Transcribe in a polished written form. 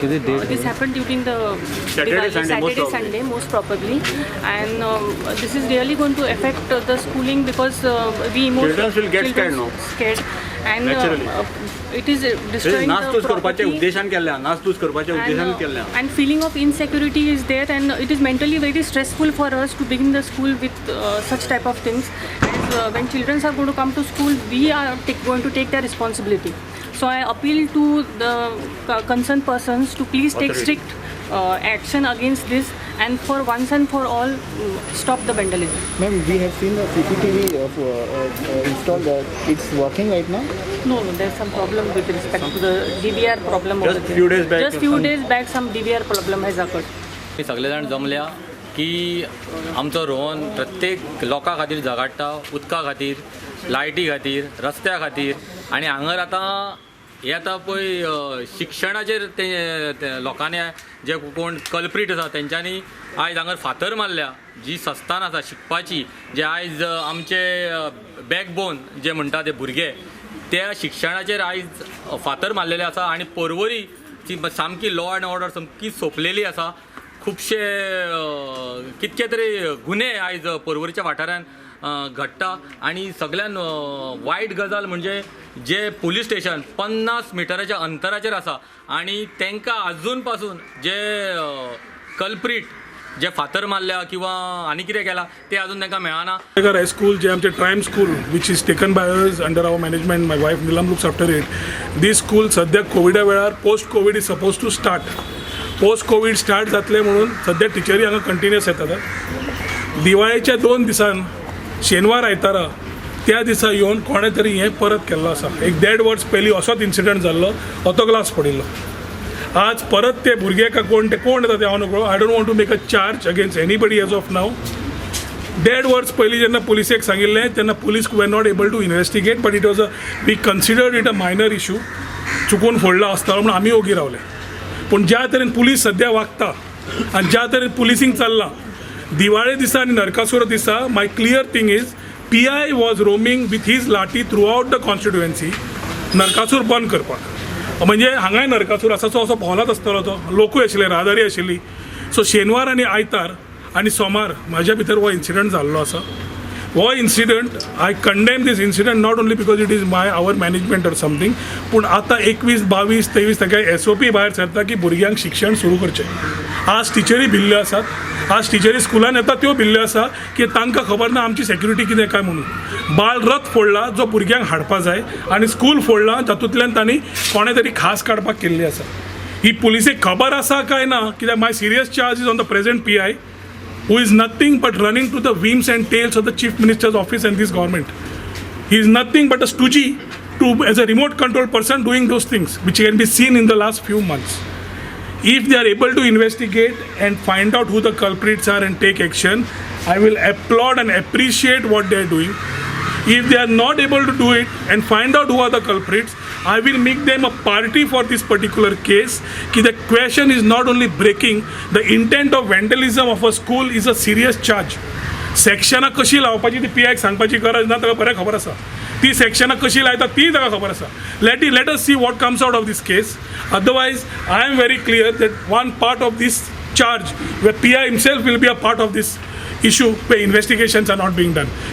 Is it day? This happened during the Saturday, most probably, and this is really going to affect the schooling because we Children will get scared now. Scared, and Naturally. it is destroying the करपाचे property. उद्देशान केल्या नासधूस करपाचे उद्देशान केल्या And feeling of insecurity is there, and it is mentally very stressful for us to begin the school with such type of things. As when children are going to come to school, we are going to take their responsibility. So I appeal to the concerned persons to please take strict action against this, and for once and for all stop the vandalism. Ma'am, we have seen the CCTV installed. It's working right now. No, there's some problem with respect to the DVR problem. Just over there. few days back Just few days back, some DVR problem has occurred. हे सगळे जाण जमल्या की आमचो रोहन प्रत्येक लोकां खातीर झगडटा, उदका खातीर, लायटी खातीर, रस्त्या खातीर, आनी हांगर आतां हे आतां पळय शिक्षणाचेर ते लोकांनी जे कोण कल्प्रीट आसा तेंच्यांनी आयज हांगर फातर मारल्या जी संस्थान आसा शिकपाची, जे आयज आमचे बॅकबोन जे म्हणटा ते भुरगे त्या शिक्षणाचेर आयज फातर मारलेले आसा, आनी पर्वरी ती सामकी लॉ एंड ऑर्डर सामकी सोंपलेली आसा. खुबशे कितके तरी गुन्हे आयज पर्वरीच्या वाठारान घडटा, आनी सगळ्यान वायट गजाल म्हणजे जे पुलीस स्टेशन 50 मिटराच्या अंतराचेर आसा, आनी तांकां आजून पासून जे कल्प्रीट जे फातर मारल्या किंवा आनी कितें केला ते अजून तांकां मेळना. हाय स्कूल जे आमचे ट्रायम school which is taken by us under our management, my wife Neelam looks after it. This school सद्या कोविडा वेळार post covid is suppose to start. Post covid start जातले म्हणून सद्या टिचरी हांगा कंटिन्युअस येतात. दिवाळेच्या 2 दिसान शेनवार आयतारा त्या दिसा येवन कोणे तरी हें परत केल्लो आसा. एक 1.5 वर्स पयलीं असोच इन्सिडंट जाल्लो, असो ग्लास पडिल्लो. आज परत ते भुरगे का कोण येता ते हांव नकळो. I don't want to make a charge against anybody as of now. 1.5 वर्स पयलीं जेन्ना पुलिसेक सांगिल्लें तेन्ना police were not able to investigate, but it was we considered it a minor issue. चुकून फोडला आसतालो म्हणून आमी ओगी रावले. पूण ज्या तरेन पुलीस सद्या वागता आनी ज्या तरेन पुलिसींग चल्लां, दिवाळे दिसा आनी नरकासूर दिसा my clear thing is PI was roaming with his lathi throughout the constituency Narakasur बंद करपाक. म्हणजे हांगाय नरकासूर आसा तो असो भोंवलाच आसतलो, तो लोकूय आशिल्ले, राहदारी आशिल्ली. सो शेनवार आनी आयतार आनी सोमार म्हाज्या भितर हो इन्सिडंट जाल्लो आसा. हो incident I condemn this incident not only because it is our management or something, पूण आतां 21, 22, 23 सगळे SOP भायर सरता की भुरग्यांक शिक्षण सुरू करचें. आज टिचरी भिल्ल्यो आसात, आज टिचरी स्कुलान येता त्यो भिल्ल्यो आसा की तांकां खबर ना आमची सेक्युरिटी कितें काय म्हणून. बाळ रथ फोडला जो भुरग्यांक हाडपा जाय, आनी स्कूल फोडलां जातूंतल्यान तांणी कोणे तरी खास काडपाक केल्ली आसा. ही पुलिसेक खबर आसा काय ना, कित्याक my serious charge is on the present PI who is nothing but running to the whims and tails of the Chief Minister's office and this government. He is nothing but a stooge as a remote control person doing those things which can be seen in the last few months. If they are able to investigate and find out who the culprits are and take action, I will applaud and appreciate what they are doing. If they are not able to do it and find out who are the culprits, I will make them a party for this particular case. Ki the question is not only breaking the intent of vandalism of a school is a serious charge. सेक्शनां कशी लावपाची ती PI सांगपाची गरज ना, ताका बरें खबर आसा. ती सेक्शनां कशी लायता ती ताका खबर आसा. Let us see what comes out of this case. Otherwise, I am very clear that one part of this charge, where PI himself will be a part of this issue, where investigations are not being done.